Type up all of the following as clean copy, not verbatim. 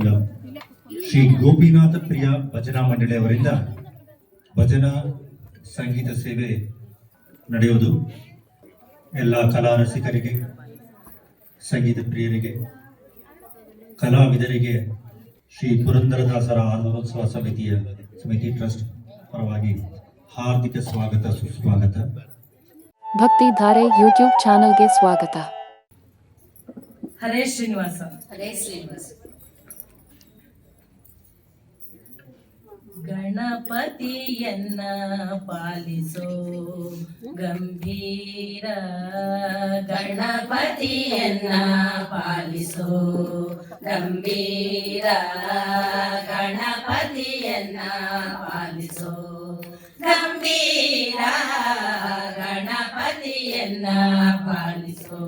ಈಗ ಶ್ರೀ ಗೋಪಿನಾಥ ಪ್ರಿಯ ಭಜನಾ ಮಂಡಳಿಯವರಿಂದ ಭಜನಾ ಸಂಗೀತ ಸೇವೆ ನಡೆಯುವುದು. ಎಲ್ಲ ಕಲಾ ರಸಿಕರಿಗೆ, ಸಂಗೀತ ಪ್ರಿಯರಿಗೆ, ಕಲಾವಿದರಿಗೆ ಶ್ರೀ ಪುರಂದರದಾಸರ ಆನಂದೋತ್ಸವ ಸಮಿತಿ ಟ್ರಸ್ಟ್ ಪರವಾಗಿ ಹಾರ್ದಿಕ ಸ್ವಾಗತ, ಸುಸ್ವಾಗತ. ಭಕ್ತಿ ಧಾರೆ ಯೂಟ್ಯೂಬ್ ಚಾನಲ್ಗೆ ಸ್ವಾಗತ. ಹರೇ ಶ್ರೀನಿವಾಸ. ಹರೇ ಶ್ರೀನಿವಾಸ. ಗಣಪತಿಯನ್ನ ಪಾಲಿಸೋ ಗಂಭೀರ, ಗಣಪತಿಯನ್ನ ಪಾಲಿಸೋ ಗಂಭೀರ, ಗಣಪತಿಯನ್ನ ಪಾಲಿಸೋ ಗಂಭೀರ, ಗಣಪತಿಯನ್ನ ಪಾಲಿಸೋ.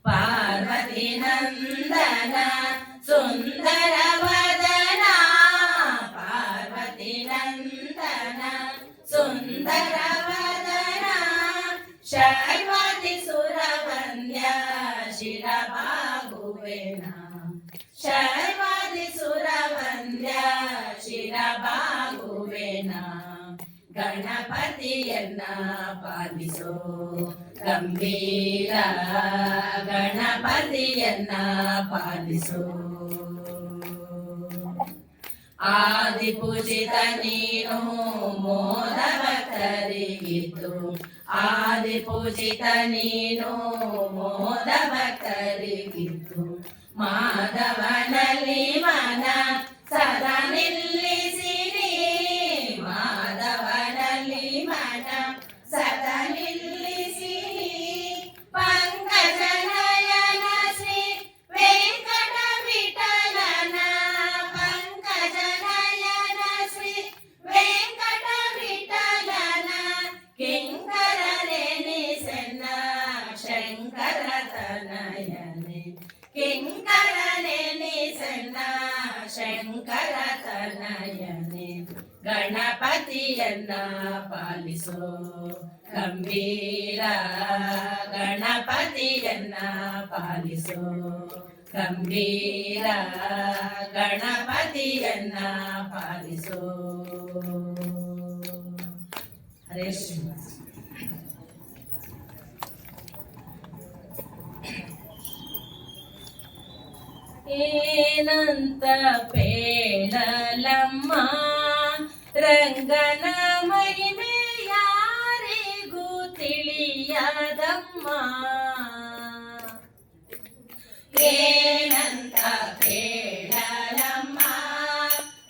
ಪಾರ್ವತಿ ನಂದನ ಸುಂದರ ವದನ, ಪಾರ್ವತಿ ನಂದನ ಸುಂದರ ವದನ, ಶೈವಾದಿ ಸುರವಂದ್ಯ ಶಿರಬಾಗುವೆನ, ಶೈವಾದಿ ಸುರವಂದ್ಯ ಶಿರಬಾಗುವೆನ. ಗಣಪತಿಯನ್ನ ಪಾಲಿಸೋ ಗಂಭೀರ, ಗಣಪತಿಯನ್ನ ಪಾಲಿಸೋ. ಆದಿಪೂಜಿತ ನೀನು ಮೋದ ಭಕ್ತರಿಗಿದ್ದು, ಆದಿಪೂಜಿತ ನೀನು ಮೋದ ಭಕ್ತರಿಗಿದ್ದು, ಮಾಧವನಲ್ಲಿ ಮನ ಸದಾ ನಿಲ್ಲಿಸಿರಿ, ಮಾಧವನಲ್ಲಿ ಮನ ಸದಾ ನಿಲ್ಲಿಸಿರಿ. ಪಂಕಜನಯನ ಶ್ರೀ ವೆಂಕಟ ವಿಠಲನ, ಪಂಕಜನಯನ ಶ್ರೀ ವೆಂಕಟ ವಿಠಲನ, ಕಿಂಕರನೆನಿಸೆನ್ನ ಶಂಕರ ತನಯನೆ, ಕಿಂಕರನೆನಿಸೆನ್ನ ಶಂಕರ ತನಯನೆ. ಗಣಪತಿಯನ್ನ ಪಾಲಿಸೋ ಗಂಭೀರ, ಗಣಪತಿಯನ್ನ ಪಾಲಿಸೋ ಗಂಭೀರ, ಗಣಪತಿಯನ್ನ ಪಾಲಿಸೋ. ಹರೇ ಶ್ರೀನಿವಾಸ. ಏನಂತ ಪೇಳಲಮ್ಮ ರಂಗನ ಮಹಿಮೆ ಯಾರಿಗೂ ತಿಳಿಯದಮ್ಮ, ಏನಂತ ಪೇಳಲಮ್ಮ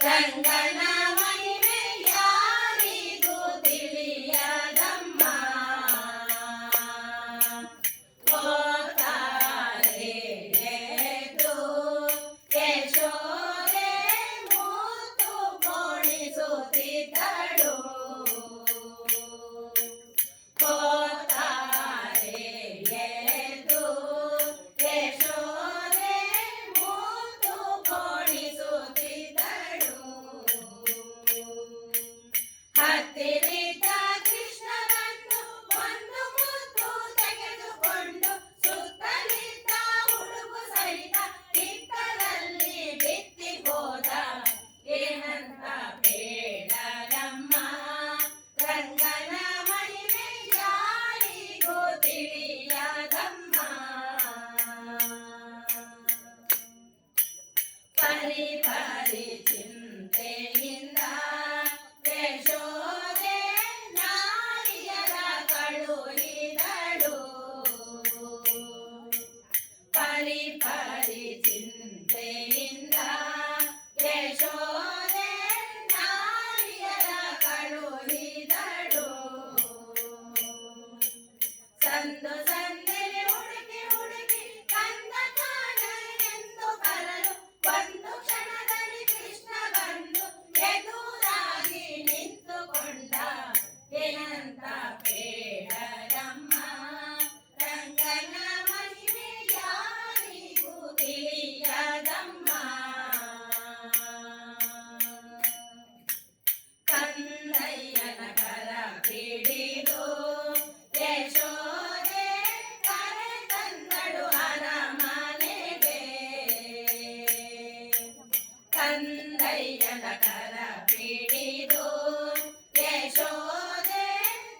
ರಂಗನ ಮಹಿಮೆ ಯಾರಿಗೂ ತಿಳಿಯದಮ್ಮ. ಹೋತಾರೆ ಎದ್ದು ಯಶೋದೆ ಮೂತು ಪೋಣಿಸುತ್ತಿದ್ದಳು, ಹೋತಾರೆ ಎದ್ದು ಯಶೋದೆ ಮೂತು ಪೋಣಿಸುತ್ತಿದ್ದಳು. ಹತ್ತಿರಿದ್ದ ಕೃಷ್ಣ ಬಂದು ಒಂದು ಮುತ್ತು ತೆಗೆದುಕೊಂಡು, ಸುತ್ತಲಿದ್ದ ಹುಡುಗು ಸಹಿತ ಕಿತ್ತದಲ್ಲಿ ಬಿತ್ತಿ ಹೋದ. ಏನಂತ ಬೇಡಲಮ್ಮ ರಂಗನ ಮಹಿಮೆ ಯಾರಿಗೂ ತಿಳಿಯದಮ್ಮ. ಪರಿ ಪರಿ ಚಿಂತೆಯಿಂದ ಯಶೋದೆ ನಾರಿಯರ ಕಳುಹಿದಳು, ಪರಿ ಪರಿ ಚಿಂತೆಯಿಂದ ಯಶೋದೆ ನಾರಿಯರ ಕಳುಹಿದಳು. ಸಂದು ಸಂದಿರಿ ಹುಡುಕಿ ಹುಡುಕಿ ಕಂದ ಕಾಣನೆಂದು ಕರಲು, ಒಂದು ಕ್ಷಣದಲ್ಲಿ ಕೃಷ್ಣ ಬಂದು ಎದುರಾಗಿ ನಿಂತುಕೊಂಡ. ಏನಂತ ಬೇಡಲಮ್ಮ ರಂಗನ ಮಹಿಮೆ ಯಾರಿಗೂ ತಿಳಿಯದಮ್ಮ. ಪ್ರಿಯನ ಕರ ಪಿಡಿದು ಯಶೋದೆ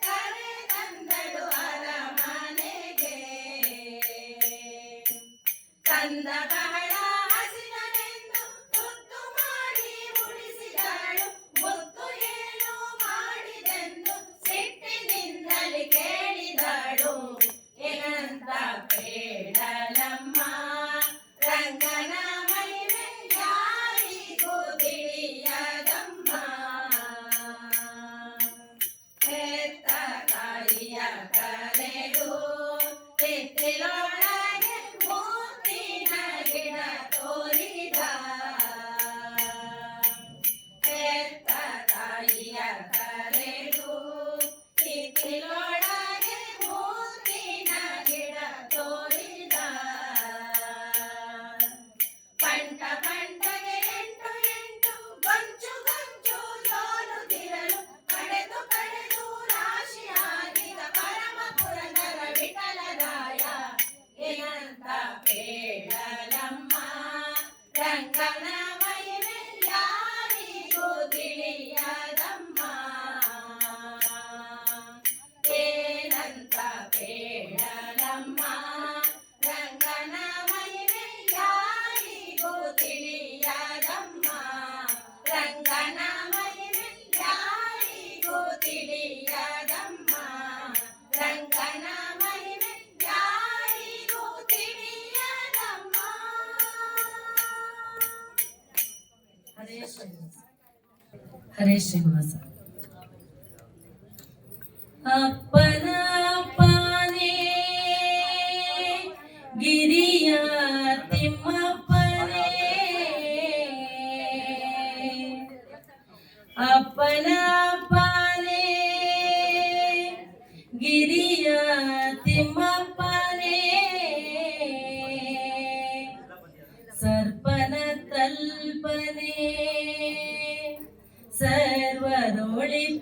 ಕರೆ ತಂದಳು ಅರಮನೆಗೆ. ಕಂದ ಬಹಳ ಹಸಿದನೆಂದು ತುತ್ತು ಮಾಡಿ ಉಳಿಸಿದಳು, ಮುತ್ತು ಏನು ಮಾಡಿದೆಂದು ಸಿಟ್ಟಿನಿಂದಲೇ ಕೇಳಿದಳು. ಏನಂತ ಬೇಡಲಮ್ಮ ರಂಗನ ಮಹಿಮೆ ಯಾರಿಗೂ ತಿಳಿಯದಮ್ಮ. ಹೆತ್ತ ತಾಯಿಯ ಕರೆದು ಹಿತ್ತಿಲೊಳಗೆ ಮುತ್ತಿನ ಗಿಡ ತೋರಿದ. ಹೆತ್ತ ತಾಯಿಯ ಕರೆದು ಹಿತ್ತಿಲೊಳಗೆ ಮುತ್ತಿನ ಗಿಡ ತೋರಿದ. ಪಂಟ ಪಂಟಗೆ ಎಂಟು ಎಂಟು ಗೊಂಚು ಗೊಂಚು ಜೋಲುತ್ತಿರಲು ಕಡೆದು ಕಡೆದು ರಾಶಿಯಾಗಿದ ಪರಮ ಪುರಂದರ ವಿಠಲರಾಯ. ಏನಂತ ಬೇಡಲಮ್ಮ ರಂಗನ ಮಹಿಮೆ ಯಾರಿಗೂ ತಿಳಿಯದಮ್ಮ. ಏನಂತ ಬೇಡಲಮ್ಮ ರಂಗನ ಮಹಿಮೆ ಯಾರಿಗೂ ತಿಳಿಯದಮ್ಮ. ರಂಗನ ಮಹಿಮೆ ಯಾರಿಗೂ ತಿಳಿಯದಮ್ಮ. ರಂಗನ ಮಹಿಮೆ ಯಾರಿಗೂ ತಿಳಿಯದಮ್ಮ. ಹರೇ ಶ್ರೀನಿವಾಸ. ಅಪ್ಪನ ಅಪ್ಪನೇ ಗಿರಿಯ ತಿಮ್ಮಪ್ಪನೇ, ಅಪ್ಪನ ಅಪ್ಪನೇ ಗಿರಿಯ ತಿಮ್ಮಪ್ಪನೇ, ಸರ್ಪನ ತಲ್ಪನೆ ಸರ್ವರೊಳಿಪಾನೆ.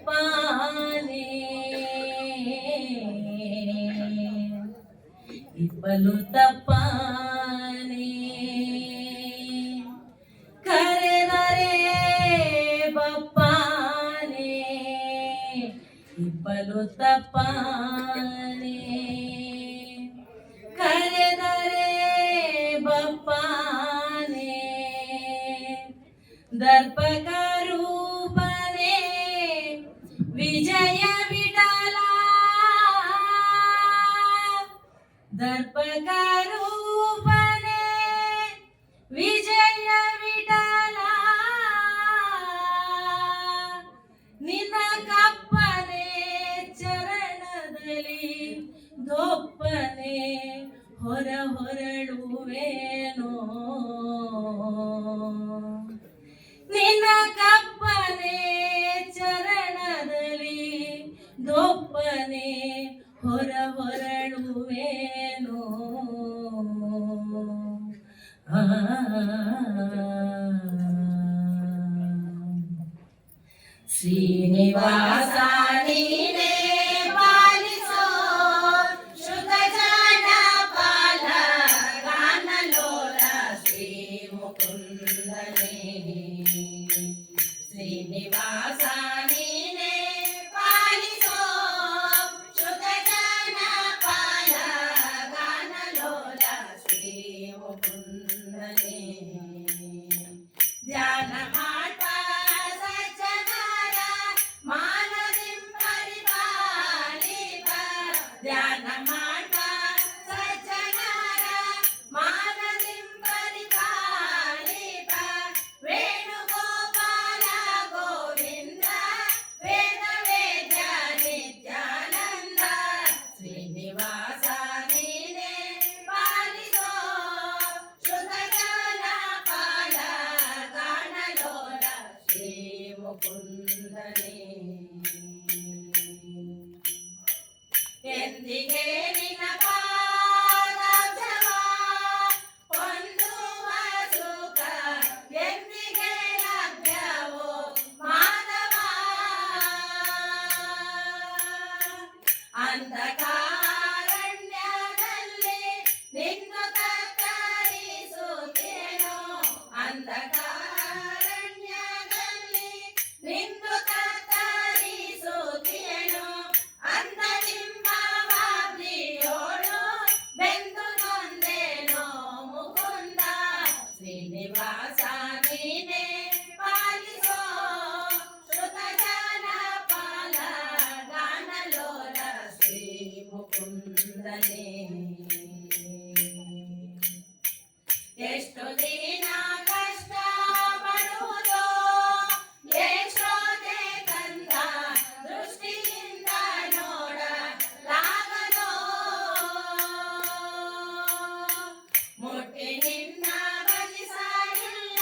ಇಬ್ಬಲು ತಪ್ಪಾನೆ ಕರೆದರೆ ಬಪ್ಪಾನೆ. ಇಬ್ಬಲು ತಪ್ಪಾನೆ ಕರೆದರೆ ಬಪ್ಪಾನೆ. ದರ್ಪಕ ರೂಪನೆ ವಿಜಯ ವಿಠಲ, ದರ್ಪಕ ರೂಪನೆ ವಿಜಯ ವಿಠಲ. ನಿನ್ನ ಕಪ್ಪನೆ ಚರಣದಲ್ಲಿ ದೊಪ್ಪನೆ ಹೊರ ಹೊರಡುವೇನೋ. ನಿನ್ನ ಕಪ್ಪನೆ ಚರಣದಲ್ಲಿ ದೊಪ್ಪನೆ ಹೊರ ಹೊರಡುವೇನೋ. ಶ್ರೀನಿವಾಸ ನೀನೇ ಪಾಲಿಸೋ ಶುದ್ಧ ಜನ ಪಾಲ ಗಾನಲೋಲ ಶ್ರೀ ಮುಕುಂದನೇ. ಶ್ರೀನಿವಾಸ ನೀನೇ ಪಾಲಿಸೋ ಶುದ್ಧ ಜನ ಪಾಲ ಗಾನಲೋಲ ಶ್ರೀ ಮುಕುಂದನೇ. ಧ್ಯಾನ ಮಾಟ ಸಜ್ಜನರ ಮಾನದಿಂ ಪರಿಪಾಲಿಪ. ಧ್ಯಾನ ಮಾಟ ಸಜ್ಜನರ ಮಾನದಿಂ ಪರಿಪಾಲಿಪ. ವೇಣುಗೋಪಾಲ ಗೋವಿಂದ ವೇದ ವೇದ್ಯ ನಿತ್ಯಾನಂದ. ಶ್ರೀನಿವಾಸ ನೀನೇ ಪಾಲಿಸೋ ಶುದ್ಧ ಜನ ಪಾಲ ಗಾನಲೋಲ ಶ್ರೀ ಮುಕುಂದನೇ. ಎಂದಿಗೆ ನಿನ್ನ ಪಾದಾಬ್ಜವ ಹೊಂದುವ ಸುಖ ಎಂದಿಗೆ ಲಭ್ಯವೋ ಮಾಧವ. ಅಂಧಕಾರಣ್ಯದಲ್ಲಿ ನಿನ್ನು ತತ್ತರಿಸುತ್ತೇನೋ. ಅಂಧಕಾರಣ್ಯದಲ್ಲಿ ಎಷ್ಟು ದಿನ ಕಷ್ಟ ಪಡುವುದೋ ಯಶೋದೆ ಕಂದ ದೃಷ್ಟಿಯಿಂದ ನೋಡಲಾಗದೋ ಮುಟ್ಟಿ ನಿನ್ನ ಭಜಿಸಲಿಲ್ಲ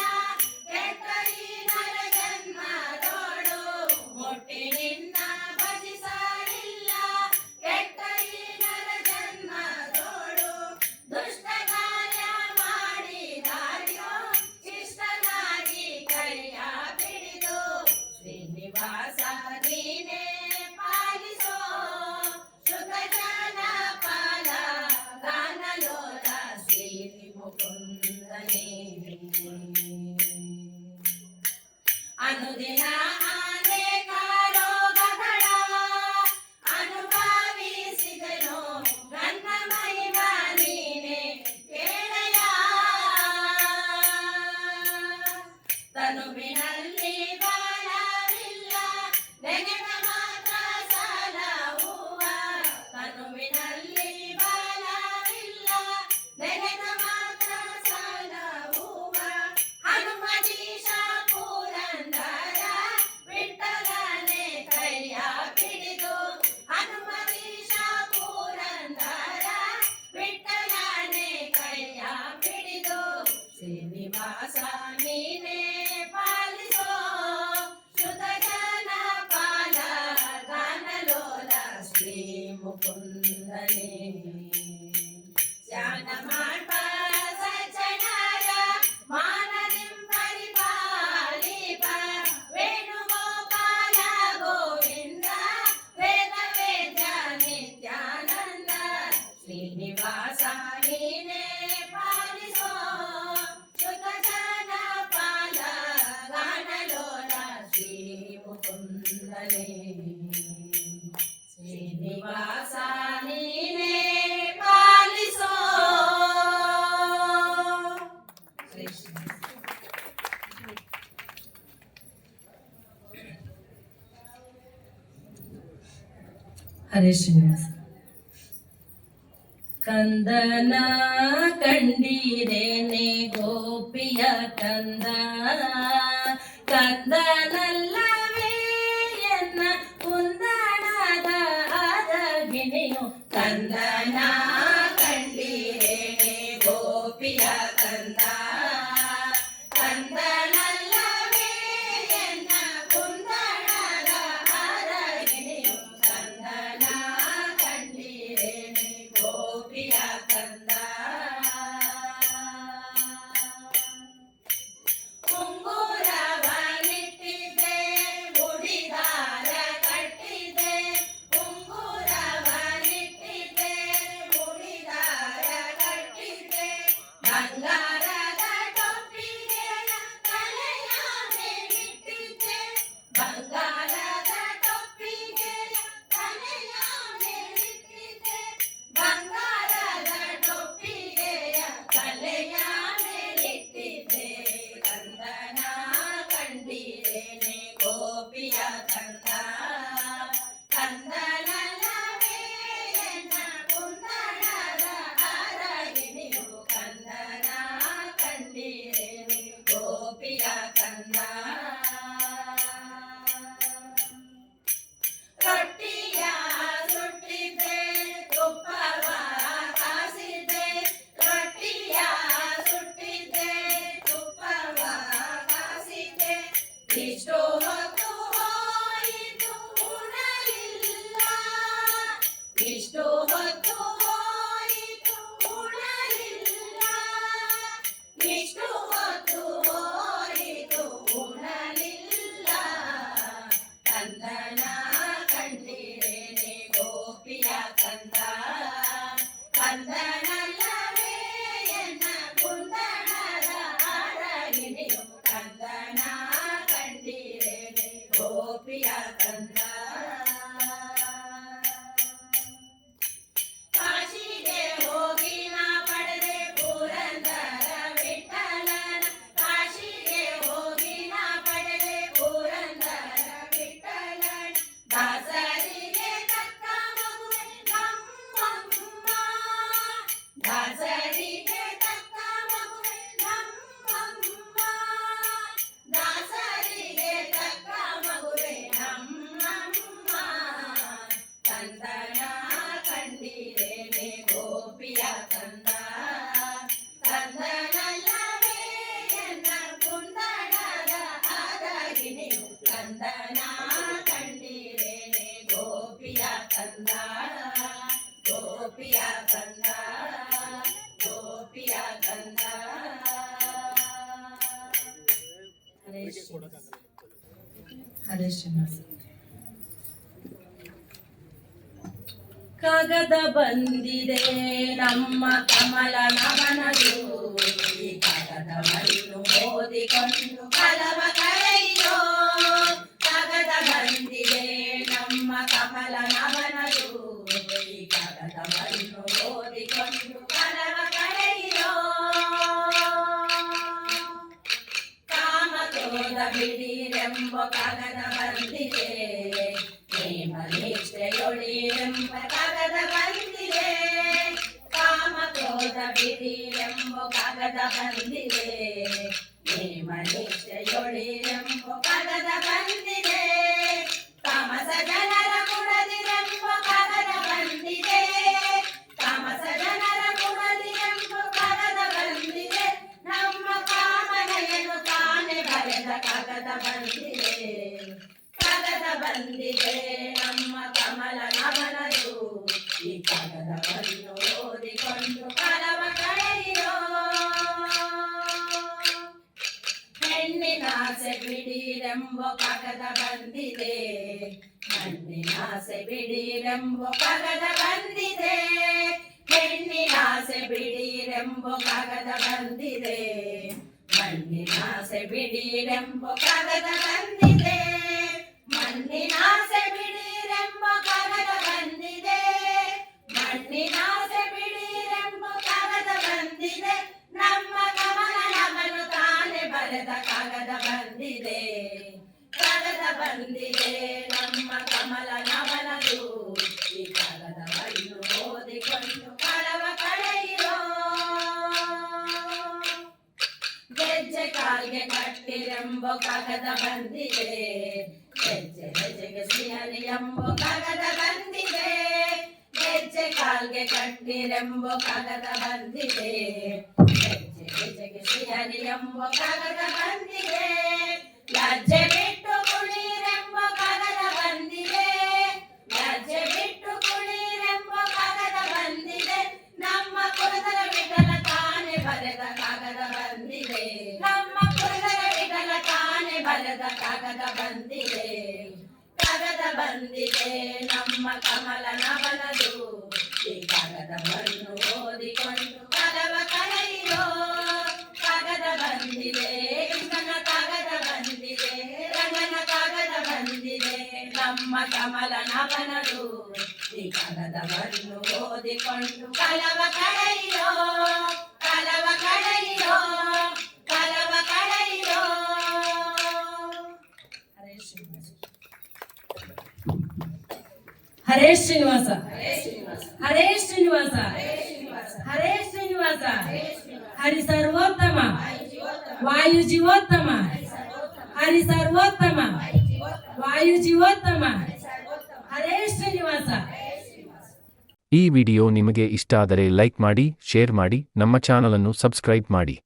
ಕೆಟ್ಟ ಈ ನರ ಜನ್ಮದೋಳು ಮುಟ್ಟಿ ನಿನ್ನ ಭಜಿಸಲಿಲ್ಲ ಕೆಟ್ಟ ಈ ನರ ಜನ್ಮದೋಳು ದುಷ್ಟ ಕಾರ್ಯ ಮಾಡಿದಾರ್ಯೋ ಶಿಷ್ಟನಾಗಿ ಕೈಯ ಬಿಡಿದು ಶ್ರೀನಿವಾಸ ನೀನೇ ಪಾಲಿಸೋ ಶುದ್ಧ ಜನ ಪಾಲ ಗಾನಲೋಲ ಶ್ರೀ ಮುಕುಂದನೇ ಅನುದಿನ ಅನೇಕ ರೋಗಗಳ ಅನುಭವಿಸಿದನು ನನ್ನ ಮಹಿಮ ನೀನೆ ಕೇಳೆಯ ತನುವಿನಲ್ಲಿ ಬಾಳವಿಲ್ಲ ನೆನೆದ ಮಾತ್ರ ಸಾಲವುವ ತನುವಿನಲ್ಲಿ ಬಾಳವಿಲ್ಲ ನೆನೆದ ಮಾತ್ರ ಸಾಲವುವ ಹನುಮತೀಶ ಪುರಂದರ ವಿಠಲನೆ ಕೈಯ ಬಿಡಿದು ಹನುಮತೀಶ ಪುರಂದರ ವಿಠಲನೆ ಕೈಯ ಬಿಡಿದು ಶ್ರೀನಿವಾಸ ನೀನೇ ಪಾಲಿಸೋ ಶುದ್ಧ ಜನ ಪಾಲ ಗಾನಲೋಲ ಶ್ರೀ ಮುಕುಂದನೇ ಧ್ಯಾನ ಮಾಡ್ಪ ಸಜ್ಜನರ ಮಾನದಿಂ ಪರಿಪಾಲಿಪ ವೇಣುಗೋಪಾಲ ಗೋವಿಂದ ವೇದ ವೇದ ನಿತ್ಯಾನಂದ ಶ್ರೀನಿವಾಸ ನೀನೇ ಪಾಲಿಸೋ ಶುದ್ಧ ಜನ ಪಾಲ ಗಾನಲೋಲ ಶ್ರೀ ಮುಕುಂದನೇ ಶ್ರೀನಿವಾಸ ನೀನೇ ಪಾಲಿಸೋ ಕೃಷ್ಣ ಹರೇ ಶ್ರೀನಿವಾಸ ಕಂದನ ಕಂಡಿರೇನೆ ಗೋಪಿಯ ಕಂದ ಕಂದನಲ್ಲವೇ ಎನ್ನ ಕುಂದಣದ ಅರಗಿಣಿಯು ಕಂದನ ಕಂಡಿರೇನೆ ಗೋಪಿಯ ಕಂದ ಕಂದನಲ್ಲವೇ ಎನ್ನ ಕುಂದಣದ ಅರಗಿಣಿಯು ಕಂದನ ಕಂಡಿರೇನೆ ಗೋಪಿಯ ಕಂದ ಉಂಗುರವನಿಟ್ಟಿದೆ ಉಡಿದಾರ ಕಟ್ಟಿದೆ ಉಂಗುರವನಿಟ್ಟಿದೆ ಉಡಿದಾರ ಕಟ್ಟಿದೆ ಬಂಗಾರದ ಹರೇ ಶ್ರೀನಿವಾಸ. ಕಾಗದ ಬಂದಿದೆ ನಮ್ಮ ಕಮಲ ನಮನದು, ಈ ಕಾಗದವನ್ನು ಓದಿಕೊಂಡು ಕಲವ ಕಳೆಯಿರೋ. ಕಾಗದ ಬಂದಿದೆ ನಮ್ಮ ಕಮಲ ನಮನದು, ಈ ಕಾಗದವನ್ನು ಓದಿಕೊಂಡು ಕಲವ ಕಳೆಯಿರೋ. ಕಾಮಕ್ರೋಧ ಬಿಡಿರೆಂಬ ಕಾಗದ ಬಂದಿದೆ, ನೇಮ ನಿಷ್ಠೆಯೊಳಿರೆಂಬ ಕಾಗದ ಬಂದಿದೆ. ಕಾಮಕ್ರೋಧ ಬಿಡಿರೆಂಬ ಕಾಗದ ಬಂದಿದೆ, ನೇಮ ನಿಷ್ಠೆಯೊಳಿರೆಂಬ ಕಾಗದ ಬಂದಿದೆ. ತಾಮಸ ಜನರ ಕೊಡದಿರೆಂಬ ಕಾಗದ ಬಂದಿದೆ, ತಾಮಸ ಜನರ ಕೊಡದಿರೆಂಬ ಕಾಗದ ಬಂದಿದೆ. ನಮ್ಮ ಕಾಮನೆಯನ್ನು ತಾನೇ ಬರೆದ ಕಾಗದ ಬಂದಿದೆ, ಕಾಗದ ಬಂದಿದೆ ನಮ್ಮ ಕಮಲ ನಮನದು, ಈ ಕಾಗದವನ್ನು ಓದಿಕೊಂಡು ಕಲವ ಕಳೆಯಿರೋ. ಹೆಣ್ಣಿನಾಸೆ ಬಿಡಿರೆಂಬ ಕಾಗದ ಬಂದಿದೆ, ಮಣ್ಣಿನಾಸೆ ಬಿಡಿರೆಂಬ ಕಾಗದ ಬಂದಿದೆ. ಹೆಣ್ಣಿನಾಸೆ ಬಿಡಿರೆಂಬ ಕಾಗದ ಬಂದಿದೆ, ಮಣ್ಣಿನಾಸೆ ಬಿಡಿರೆಂಬ ಕಾಗದ ಬಂದಿದೆ. ಮಣ್ಣಿನಾಸೆ ಬಿಡಿರೆಂಬ ಕಾಗದ ಬಂದಿದೆ, ಮಣ್ಣಿನಾಸೆ ಬಿಡಿರೆಂಬ ಕಾಗದ ಬಂದಿದೆ. ನಮ್ಮ ಕಮಲ ನಮನು ತಾನೇ ಬರೆದ ಕಾಗದ ಬಂದಿದೆ, ಕಾಗದ ಬಂದಿದೆ ನಮ್ಮ ಕಮಲ ನಮನದು, ಈ ಕಾಗದವನ್ನು ಓದಿಕೊಂಡು ಕಳವ ಕಳೆಯಿರೋ. ಗೆಜ್ಜೆ ಕಾಲ್ಗೆ ಕಟ್ಟಿರೆಂಬ ಕಾಗದ ಬಂದಿದೆ, ಗೆಜ್ಜೆ ಹೆಜ್ಜೆಗೆ ಸಿಹರಿ ಎಂಬ ಕಾಗದ ಬಂದಿದೆ. ಗೆಜ್ಜೆ ಕಾಲ್ಗೆ ಕಟ್ಟಿರೆಂಬ ಕಾಗದ ಬಂದಿದೆ, ಗೆಜ್ಜೆ ಹೆಜ್ಜೆಗೆ ಸಿಹರಿ ಎಂಬ ಕಾಗದ ಬಂದಿದೆ. ಲಜ್ಜೆ ಬಿಟ್ಟು ಕುಳಿರೆಂಬ ಕಾಗದ ಬಂದಿದೆ, ಲಜ್ಜೆ ಬಿಟ್ಟು ಕುಳಿರೆಂಬ ಕಾಗದ ಬಂದಿದೆ. ನಮ್ಮ ಕುಲದರ ವಿಠಲ ತಾನೇ ಬರೆದ ಕಾಗದ ಬಂದಿದೆ, ನಮ್ಮ ಕುಲದರ ವಿಠಲ ತಾನೇ ಬರೆದ ಕಾಗದ ಬಂದಿದೆ, ಕಾಗದ ಬಂದಿದೆ ನಮ್ಮ ಕಮಲ ನಮನದು, ಈ ಕಾಗದವನ್ನು ಓದಿಕೊಂಡು ಕಲವ ಕಳೆಯಿರೋ. ಕಾಗದ ಬಂದಿದೆ ಕೃಷ್ಣನ ಕಾಗದ ಬಂದಿದೆ, ರಂಗನ ಕಾಗದ ಬಂದಿದೆ ನಮ್ಮ ಕಮಲ ನಮನದು, ಈ ಕಾಗದವನ್ನು ಓದಿಕೊಂಡು ಕಲವ ಕಳೆಯಿರೋ, ಕಲವ ಕಳೆಯಿರೋ, ಕಲವ ಕಳೆಯಿರೋ. ಹರೇ ಶ್ರೀನಿವಾಸ. ಹರೇ ಶ್ರೀನಿವಾಸ, ಹರೇ ಶ್ರೀನಿವಾಸ, ಹರೇ ಶ್ರೀನಿವಾಸ. ಹರಿ ಸರ್ವೋತ್ತಮ, ವಾಯು ಜೀವೋತ್ತಮ, ಹರಿ ಸರ್ವೋತ್ತಮ, ವಾಯು ಜೀವೋತ್ತಮ. ಹರೇ ಶ್ರೀನಿವಾಸ. ಈ ವಿಡಿಯೋ ನಿಮಗೆ ಇಷ್ಟ ಆದರೆ ಲೈಕ್ ಮಾಡಿ, ಶೇರ್ ಮಾಡಿ, ನಮ್ಮ ಚಾನಲ್ ಅನ್ನು ಸಬ್ಸ್ಕ್ರೈಬ್ ಮಾಡಿ.